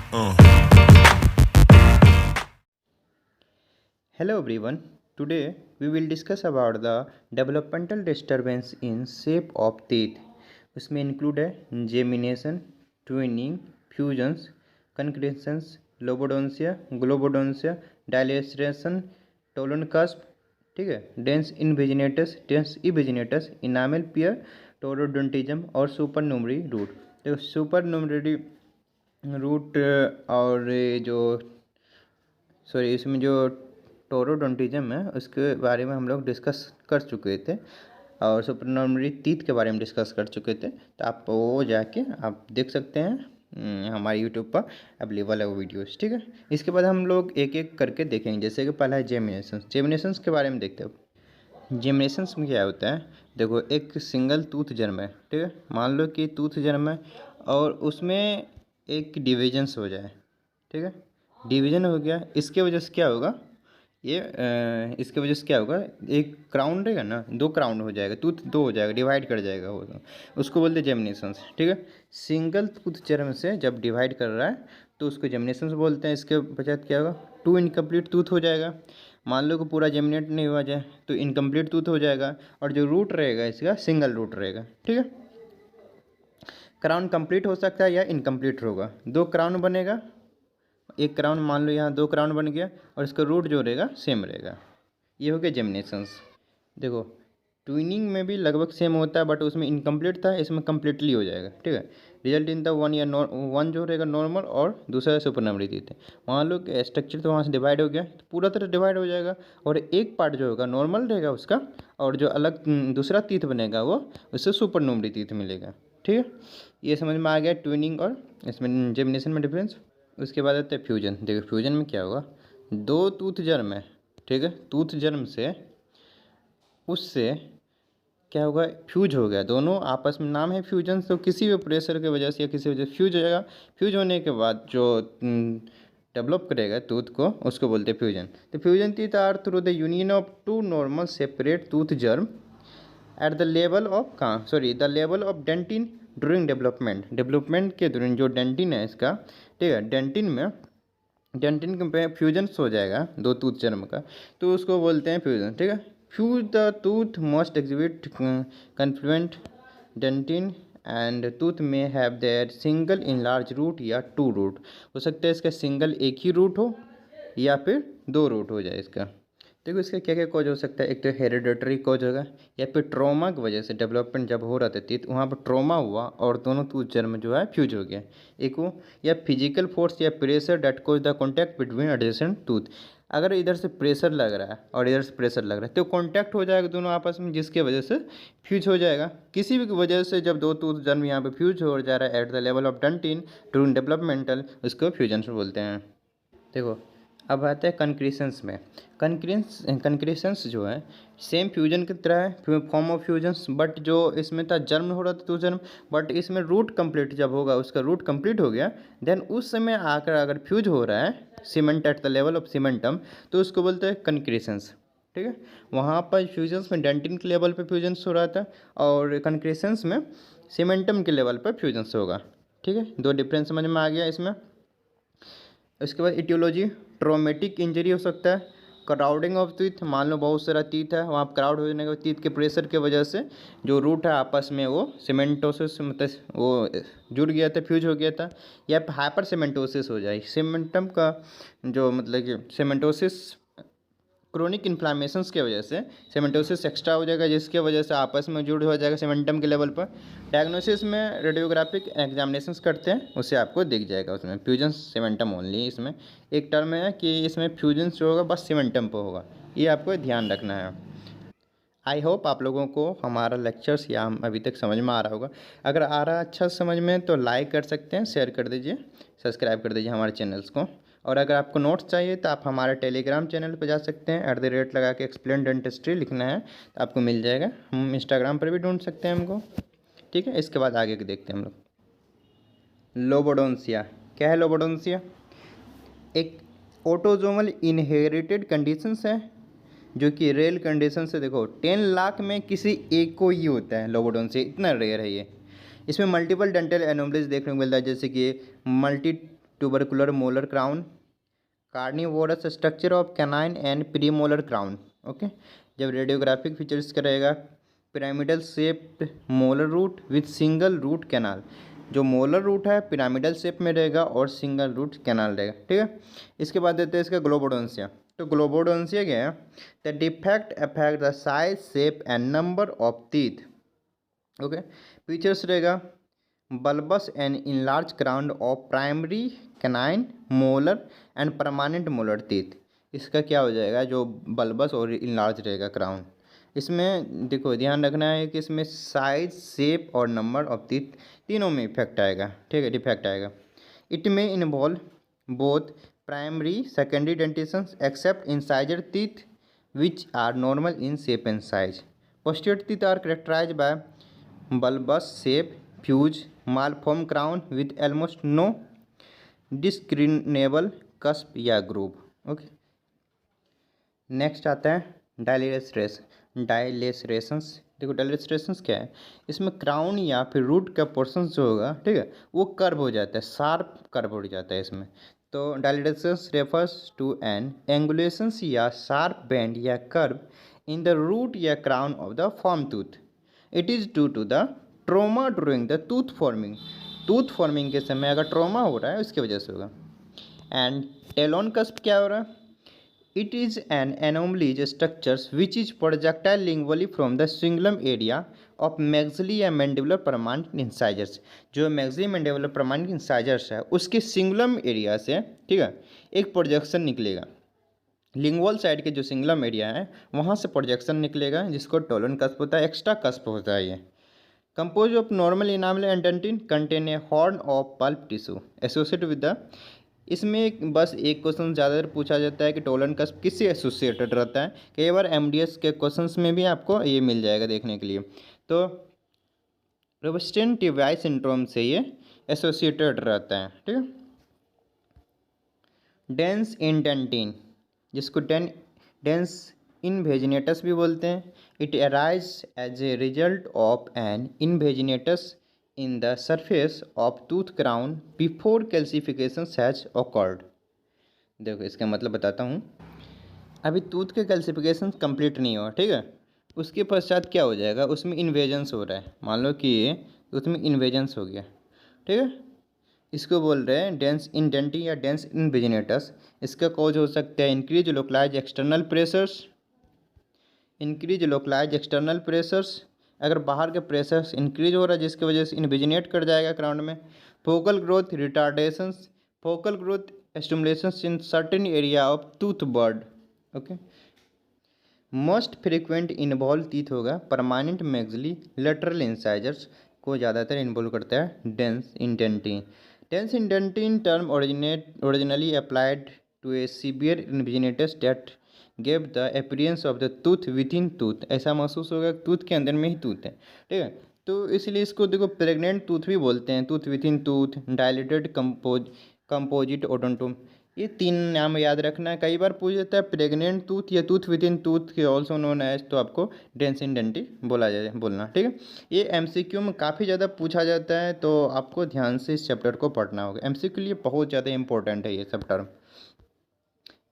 Hello everyone. Today we will discuss about the developmental disturbance in shape of teeth. उसमें include है gemination, twinning, fusions, concretions, lobodontia, globodontia, dilation, Tollon cusp, ठीक है, dense invaginatus, enamel pair, taurodontism और supernumerary root. तो supernumerary root और जो इसमें जो टोरोडोंटिज्म है उसके बारे में हम लोग डिस्कस कर चुके थे और सुपरनॉर्मरी टीथ के बारे में डिस्कस कर चुके थे, तो आप वो जाके आप देख सकते हैं, हमारे यूट्यूब पर अवेलेबल है वो वीडियोस। ठीक है, इसके बाद हम लोग एक एक करके देखेंगे। जैसे कि पहला है जेमिनेशंस के बारे में देखते हैं। जेमिनेशंस में क्या होता है, देखो एक सिंगल टूथ जर्म है, ठीक है, मान लो कि टूथ जर्म है और उसमें एक डिविजन्स हो जाए, ठीक है, डिवीजन हो गया, इसके वजह से क्या होगा, इसके वजह से क्या होगा, एक क्राउन रहेगा ना, दो क्राउन हो जाएगा, टूथ दो हो जाएगा, डिवाइड कर जाएगा वो, उसको बोलते हैं जेमिनेशंस। ठीक है, सिंगल टूथ जर्म से जब डिवाइड कर रहा है तो उसको जेमिनेशंस बोलते हैं। इसके पश्चात क्या होगा, टू इनकम्प्लीट टूथ हो जाएगा। मान लो कि पूरा जेमिनेट नहीं हुआ जाए तो इनकम्प्लीट टूथ हो जाएगा, और जो रूट रहेगा इसका सिंगल रूट रहेगा। ठीक है, क्राउन कंप्लीट हो सकता है या इनकम्प्लीट होगा, दो क्राउन बनेगा, एक क्राउन मान लो यहाँ दो क्राउन बन गया और इसका रूट जो रहेगा सेम रहेगा। ये हो गया जेमिनेशंस। देखो ट्विनिंग में भी लगभग सेम होता है, बट उसमें इनकम्प्लीट था, इसमें कम्प्लीटली हो जाएगा। ठीक है, रिजल्ट इन द वन जो रहेगा नॉर्मल और दूसरा सुपरनमरी टीथ है। मान लो कि स्ट्रक्चर तो वहाँ से डिवाइड हो गया तो पूरा तरह डिवाइड हो जाएगा, और एक पार्ट जो होगा नॉर्मल रहेगा उसका, और जो अलग दूसरा टीथ बनेगा वो उससे सुपरनमरी टीथ मिलेगा। ठीक है, ये समझ में आ गया ट्विनिंग और इसमें जेमिनेशन में डिफरेंस। उसके बाद आता है फ्यूजन। देखो फ्यूजन में क्या होगा, दो टूथ जर्म है, ठीक है, टूथ जर्म से उससे क्या होगा, फ्यूज हो गया, दोनों आपस में नाम है फ्यूजन, तो किसी भी प्रेशर की वजह से या किसी वजह से फ्यूज हो जाएगा। फ्यूज होने के बाद जो डेवलप करेगा टूथ को उसको बोलते हैं फ्यूजन। तो fusion teeth are through the union of two normal separate tooth germ at the level of the level of dentin during development के दौरान जो डेंटिन है इसका, ठीक है, डेंटिन पे फ्यूजन्स हो जाएगा दो टूथ जर्म का, तो उसको बोलते हैं फ्यूजन। ठीक है, fuse the tooth must exhibit confluent dentin and tooth may have their single in large root या टू रूट। हो सकता है इसका सिंगल एक ही रूट हो या फिर दो रूट हो जाए इसका। देखो इसका क्या क्या कॉज हो सकता है, एक तो हेरिडेटरी कॉज होगा, या फिर ट्रॉमा की वजह से डेवलपमेंट जब हो रहा था टीथ वहाँ पर ट्रॉमा हुआ और दोनों टूथ जर्म जो है फ्यूज हो गया। एक वो, या फिजिकल फोर्स या pressure that cause the contact between adjacent tooth. अगर इधर से प्रेशर लग रहा है और इधर से प्रेशर लग रहा है तो कॉन्टैक्ट हो जाएगा दोनों आपस में, जिसके वजह से फ्यूज हो जाएगा। किसी भी वजह से जब दो टूथ जर्म यहाँ पे फ्यूज हो जा रहा है at the level of dentin during developmental, उसको फ्यूजन बोलते हैं। देखो अब आता है कंक्रीशंस में। कंक्रीशंस जो है सेम फ्यूजन की तरह है, फॉर्म ऑफ फ्यूजन्स, बट जो इसमें था जर्म हो रहा था तो जर्म, बट इसमें रूट कंप्लीट जब होगा, उसका रूट कंप्लीट हो गया, देन उस समय आकर अगर फ्यूज हो रहा है cement eight the level of cementum, तो उसको बोलते हैं कंक्रीशंस। ठीक है, वहाँ पर फ्यूजन्स में डेंटिन के लेवल पे फ्यूजन्स हो रहा था और कंक्रीशंस में सीमेंटम के लेवल पर फ्यूजन्स होगा। ठीक है, दो डिफरेंस समझ में आ गया इसमें। उसके बाद इटियोलॉजी, ट्रोमेटिक इंजरी हो सकता है, क्राउडिंग ऑफ टीथ, मान लो बहुत सारा टीथ है, वहाँ क्राउड हो जाने के टीथ के प्रेशर की वजह से जो रूट है आपस में वो सीमेंटोसिस मतलब वो जुड़ गया था, फ्यूज हो गया था, या हाइपर सीमेंटोसिस हो जाए। सीमेंटम का जो मतलब कि सीमेंटोसिस क्रोनिक इन्फ्लामेशंस की वजह से सीमेंटोसिस एक्स्ट्रा हो जाएगा, जिसके वजह से आपस में जुड़ हो जाएगा सीमेंटम के लेवल पर। डायग्नोसिस में रेडियोग्राफिक एग्जामिनेशंस करते हैं, उससे आपको दिख जाएगा उसमें फ्यूजन सीमेंटम ओनली। इसमें एक टर्म है कि इसमें फ्यूजन जो होगा बस सीमेंटम पर होगा, ये आपको ध्यान रखना है। आई होप आप लोगों को हमारा लेक्चर्स या अभी तक समझ में आ रहा होगा। अगर आ रहा अच्छा समझ में तो लाइक कर सकते हैं, शेयर कर दीजिए, सब्सक्राइब कर दीजिए हमारे चैनल्स को। और अगर आपको नोट्स चाहिए तो आप हमारे टेलीग्राम चैनल पर जा सकते हैं, @ लगा के एक्सप्लेन डेंटिस्ट्री लिखना है तो आपको मिल जाएगा। हम इंस्टाग्राम पर भी ढूंढ सकते हैं हमको। ठीक है, इसके बाद आगे के देखते हैं हम लोग। लोबोडोंसिया क्या है, लोबोडोंसिया एक ऑटोजोमल इनहेरिटेड कंडीशंस है जो कि रेल कंडीशन से, देखो 10 लाख में किसी एक को ही होता है लोबोडोंसिया, इतना रेयर है ये। इसमें मल्टीपल डेंटल एनोमलीज देखने को मिलता है, जैसे कि tubercular molar crown, carnivorous structure of canine and premolar crown. Okay, जब रेडियोग्राफिक फीचर्स का रहेगा pyramidal shaped molar root with single root canal, जो मोलर रूट है पिरामिडल शेप में रहेगा और सिंगल रूट कैनाल रहेगा। ठीक है, इसके बाद देते हैं इसका ग्लोबोडोंसिया। तो ग्लोबोडोंसिया क्या है, the defect affect the size shape and number of teeth. Okay, features रहेगा bulbous and enlarged crown of primary canine molar and permanent molar teeth। इसका क्या हो जाएगा, जो बल्बस और इनलार्ज रहेगा क्राउन, इसमें देखो ध्यान रखना है कि इसमें साइज शेप और नंबर ऑफ टीथ तीनों में इफेक्ट आएगा। ठीक है, डिफेक्ट आएगा। इट में involve both primary secondary dentition except incisor teeth which are normal in shape and size. Posterior teeth are characterized by bulbous shape, fused malform crown with almost no discernible cusp या groove। Okay, next आता है डायलेसरेशंस। देखो डायलेसरेशंस क्या है, इसमें crown या फिर root का पोर्शन जो होगा, ठीक है, वो कर्व हो जाता है, शार्प कर्व हो जाता है इसमें। तो dilacerations refers to an angulations या शार्प बेंड या कर्व इन द रूट या crown of the form tooth. It is due to the trauma during the tooth forming. Tooth forming के समय अगर ट्रोमा हो रहा है उसकी वजह से होगा। एंड टेलोन कस्प क्या हो रहा है, it is an anomalies structures which is projectile lingually from the cingulum area of maxillary या मैंडिबुलर परमानेंट इंसाइजर्स। जो मैक्सिली मैंडिबुलर परमानेंट इंसाइजर्स है उसके सिंगुलम एरिया से, ठीक है, एक प्रोजेक्शन निकलेगा। लिंगुअल साइड के जो सिंगुलम एरिया है वहाँ से प्रोजेक्शन निकलेगा, जिसको टोलन कस्प होता है, एक्स्ट्रा कस्प होता है। ये compose of normal enamel and dentin contain a horn of pulp tissue associate with the. इसमें बस एक क्वेश्चन ज़्यादातर पूछा जाता है कि टोलन कस्प किससे एसोसिएटेड रहता है। कई बार एमडीएस के क्वेश्चंस में भी आपको ये मिल जाएगा देखने के लिए। तो रोबस्टेन टिबियाई सिंड्रोम से ये एसोसिएटेड रहता है। ठीक है, डेंस इंडेंटिन, जिसको डेंस इनवेजिनेटस भी बोलते हैं। It arise as a result of an invaginatus in the surface of tooth crown before calcification has occurred. देखो इसका मतलब बताता हूँ, अभी टूथ के कैल्सिफिकेशन कंप्लीट नहीं हुआ, ठीक है, उसके पश्चात क्या हो जाएगा, उसमें इन्वेजन्स हो रहा है। मान लो कि उसमें इन्वेजन्स हो गया, ठीक है, इसको बोल रहे हैं डेंस इंडेंटी या डेंस इनवेजिनेटस। इसका कॉज हो सकता है increase localise external pressures, increase localise external pressures, अगर बाहर के प्रेशर्स इंक्रीज हो रहा है जिसकी वजह से इन्वेजिनेट कर जाएगा क्राउन में। Focal growth retardations, focal growth stimulations in certain area of tooth bud. Okay, most frequent involve teeth होगा परमानेंट मैक्सिली लेटरल इंसाइजर्स को ज़्यादातर इन्वॉल्व करता है dens in dente. Dens in dente term originally applied to a severe invaginatus that gave the appearance of the tooth within tooth. ऐसा महसूस होगा tooth के अंदर में ही टूथ है, ठीक है, तो इसलिए इसको देखो प्रेग्नेंट टूथ भी बोलते हैं, tooth within tooth, dilated composite odontome. ये तीन नाम याद रखना है, कई बार पूछ जाता है प्रेग्नेंट टूथ या टूथ विद इन टूथ के ऑल्सो नोन एज, तो आपको डेंस इंडेंटी बोलना, ठीक है। ये एमसीक्यू में काफ़ी ज़्यादा पूछा जाता है, तो आपको ध्यान से इस चैप्टर को पढ़ना होगा। एमसीक्यू के लिए बहुत ज़्यादा इंपॉर्टेंट है ये सब टर्म।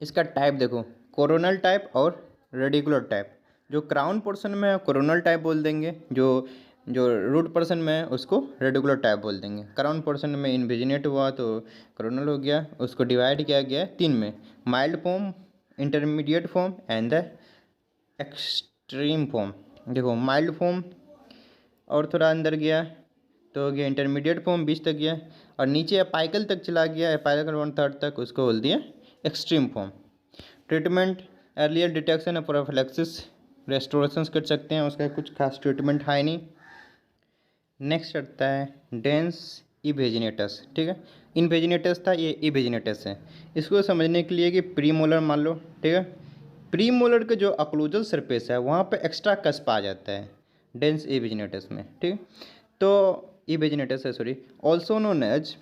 इसका टाइप देखो, कोरोनल टाइप और रेडिकुलर टाइप। जो क्राउन पोर्शन में है कोरोनल टाइप बोल देंगे, जो रूट पोर्शन में है उसको रेडिकुलर टाइप बोल देंगे। क्राउन पोर्शन में इन्वेजिनेट हुआ तो कोरोनल हो गया, उसको डिवाइड किया गया तीन में, mild form, intermediate form and the extreme form. देखो माइल्ड फॉर्म और थोड़ा अंदर गया तो हो गया इंटरमीडिएट फॉर्म, बीच तक गया, और नीचे अपाइकल तक चला गया, अपाइकल 1/3 तक, उसको बोल दिया extreme form. Treatment earlier detection और प्रोफिलैक्सिस रेस्टोरेशंस कर सकते हैं, उसका कुछ खास ट्रीटमेंट है नहीं। नेक्स्ट आता है डेंस इवेजिनेटस, ठीक है, इनवेजिनेटस था, ये इवेजिनेटस है। इसको समझने के लिए कि प्रीमोलर मान लो, ठीक है, प्रीमोलर का जो अक्लूजल सरफेस है वहाँ पे एक्स्ट्रा कस्प आ जाता है डेंस इवेजिनेटस में, ठीक है, तो इवेजिनेटस है, sorry, also known as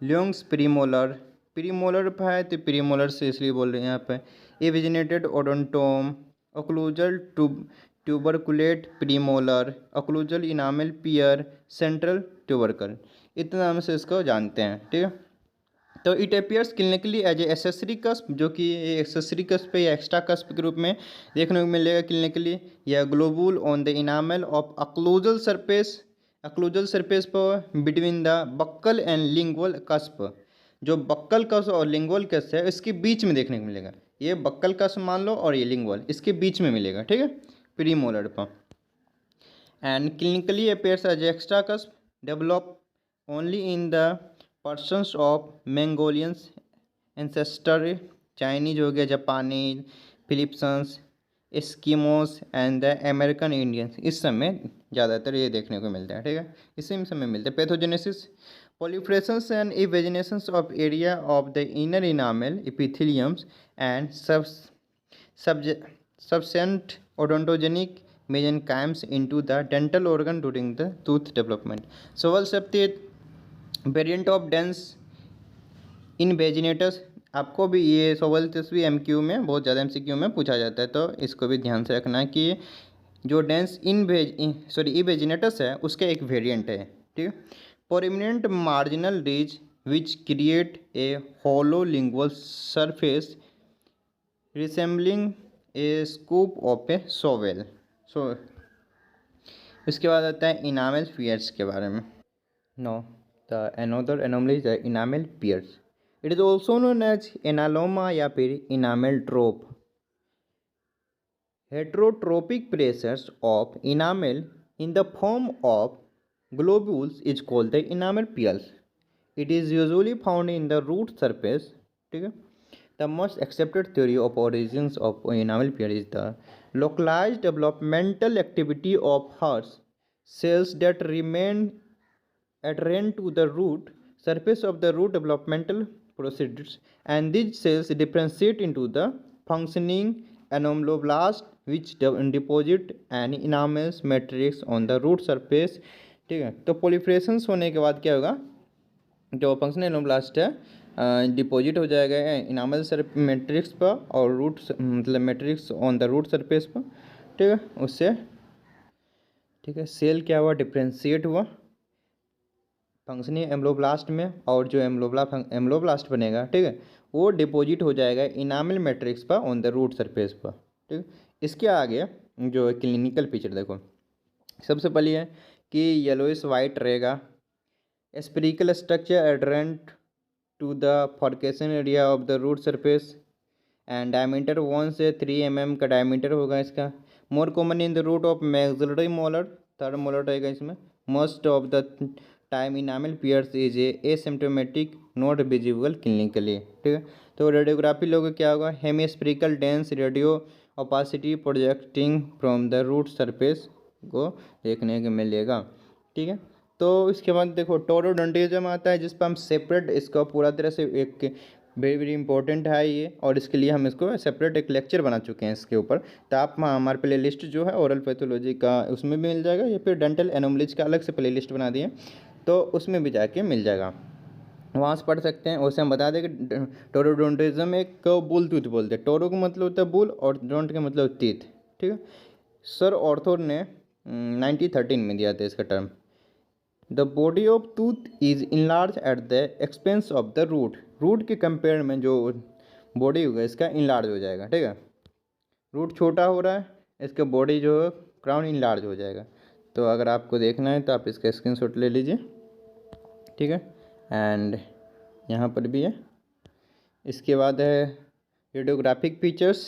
Leong's premolar. Premolar है तो प्रीमोलर से इसलिए बोल रहे हैं यहाँ पे। Evaginated odontome, occlusal tuberculated premolar, occlusal enamel pearl, central tubercle, इतने नाम से इसको जानते हैं, ठीक है। तो it appears clinically as a accessory cusp, जो कि एक्सेसरी कस्प या एक्स्ट्रा कस्प के रूप में देखने को मिलेगा क्लिनिकली, या globule on the enamel of occlusal surface पर between the buccal and lingual cusp. जो बक्कल कस्प और लिंगुअल कस्प है इसके बीच में देखने को मिलेगा। ये बक्कल कस्प मान लो और ये लिंगुअल, इसके बीच में मिलेगा, ठीक है, प्रीमोलर पर। And clinically appears as extra cusp, develop only in the persons of Mongolians ancestor, Chinese हो गया, Japanese, Filipinos, Eskimos and the American Indians. इस समय ज़्यादातर ये देखने को मिलता है, ठीक है, इसी समय मिलते हैं। Pathogenesis, proliferations and evaginations of area of the inner enamel epitheliums and subsequent odontogenic mesenchymes into the dental organ during the tooth development. सवाल 78 वेरिएंट ऑफ डेंस इनवेजिनेटस। आपको भी ये सवाल भी एमक्यू में बहुत ज़्यादा एमसीक्यू में पूछा जाता है, तो इसको भी ध्यान से रखना है कि जो डेंस इवेजिनेटस है उसका एक वेरिएंट है, ठीक है। Prominent marginal ridge which create a hollow lingual surface resembling a scoop of a shovel. So इसके बाद आता है इनामल पियर्स के बारे में। Now the another anomaly is the enamel pierce. It is also known as enaloma या फिर enamel drop. Heterotropic pressures of enamel in the form of globules is called the enamel pierce. It is usually found in the root surface, ठीक है। The most accepted theory of origins of enamel pierce is the localized developmental activity of Hurst cells that remain adherent to the root surface of the root developmental procedures, and these cells differentiate into the functioning anomaloblast which deposit an enamelous matrix on the root surface, ठीक है। तो पोलिफ्रेशंस होने के बाद क्या होगा, जो functional एनोब्लास्ट है डिपॉजिट हो जाएगा इनामल मैट्रिक्स पर और रूट मतलब matrix on the root surface पर, ठीक है। उससे ठीक है सेल क्या हुआ, डिफ्रेंशिएट हुआ फंक्शनल एम्ब्लोब्लास्ट में, और जो एम्ब्लोब्लास्ट बनेगा, ठीक है, वो डिपॉजिट हो जाएगा इनामल मैट्रिक्स पर ऑन द रूट सरफेस पर, ठीक है। इसके आगे जो क्लिनिकल पिक्चर देखो, सबसे पहले है कि येलोइश वाइट रहेगा, spherical structure adherent to the furcation area of the root surface, and diameter 1 से 3 mm का डायमीटर होगा इसका। More common in the root of maxillary molar, third molar रहेगा इसमें। Most of the time enamel pearls is asymptomatic, not visible clinically, ठीक है। तो radiography लोग क्या होगा, hemispherical dense radio opacity projecting from the root surface को देखने को मिलेगा, ठीक है। तो इसके बाद देखो टोरोडोंटिज्म आता है, जिस पर हम सेपरेट इसका पूरा तरह से एक वेरी वेरी इंपॉर्टेंट है ये, और इसके लिए हम इसको सेपरेट एक लेक्चर बना चुके हैं इसके ऊपर। तो आप हमारे प्ले लिस्ट जो है ओरल पैथोलॉजी का उसमें भी मिल जाएगा, या फिर डेंटल एनोमलीज का अलग से प्ले लिस्ट बना दिए, तो उसमें भी जाके मिल जाएगा, वहाँ से पढ़ सकते हैं। वैसे हम बता दें कि टोरोडोंटिज्म एक बुल टूथ बोलते हैं। टोरो का मतलब होता है बुल और डोंट का मतलब टीथ, ठीक है। सर ऑर्थर ने 1913 में दिया था इसका term. The body of tooth is enlarge at the expense of the root, root के कंपेयर में जो बॉडी होगा इसका इनलार्ज हो जाएगा, ठीक है। रूट छोटा हो रहा है, इसका बॉडी जो है क्राउन इनलार्ज हो जाएगा। तो अगर आपको देखना है तो आप इसका स्क्रीनशॉट ले लीजिए, ठीक है। एंड यहाँ पर भी है। इसके बाद है रेडियोग्राफिक फीचर्स,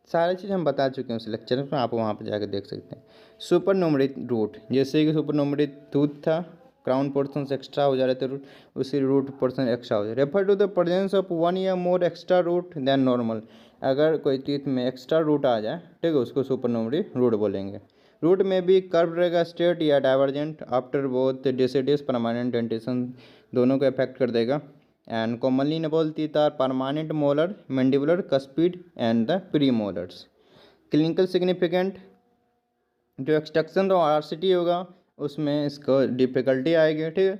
सारी चीज़ हम बता चुके हैं उस लेक्चर में, आप वहाँ पर जाकर देख सकते हैं। सुपरनोमरी रूट, जैसे कि सुपरनोमरी टूथ था, क्राउन पोर्शन एक्स्ट्रा हो जा रहे थे रूट, उसी रूट पोर्शन एक्स्ट्रा हो जाए। Refer to the presence of 1 या more extra root then normal, अगर कोई टीथ में एक्स्ट्रा रूट आ जाए, ठीक है, उसको सुपरनोमरी रूट बोलेंगे। रूट में भी कर्व रहेगा, स्ट्रेट या divergent, after both deciduous permanent dentition, दोनों को इफेक्ट कर देगा। and commonly enabled teeth are permanent molar, mandibular, cuspid and the premolars. Clinical significant जो एक्सट्रक्शन और आरसीटी होगा उसमें इसको डिफ़िकल्टी आएगी, ठीक है।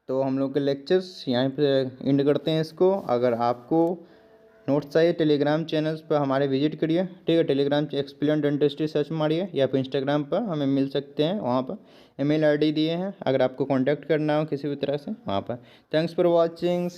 तो हम लोग के लेक्चर्स यहाँ पे एंड करते हैं इसको। अगर आपको नोट्स चाहिए टेलीग्राम चैनल्स पर हमारे विजिट करिए, ठीक है। टेलीग्राम एक्सप्लेन डेंटिस्ट्री सर्च मारिए, या फिर इंस्टाग्राम पर हमें मिल सकते हैं, वहाँ पर email ID दिए हैं, अगर आपको कांटेक्ट करना हो किसी भी तरह से वहाँ पर। Thanks for watching.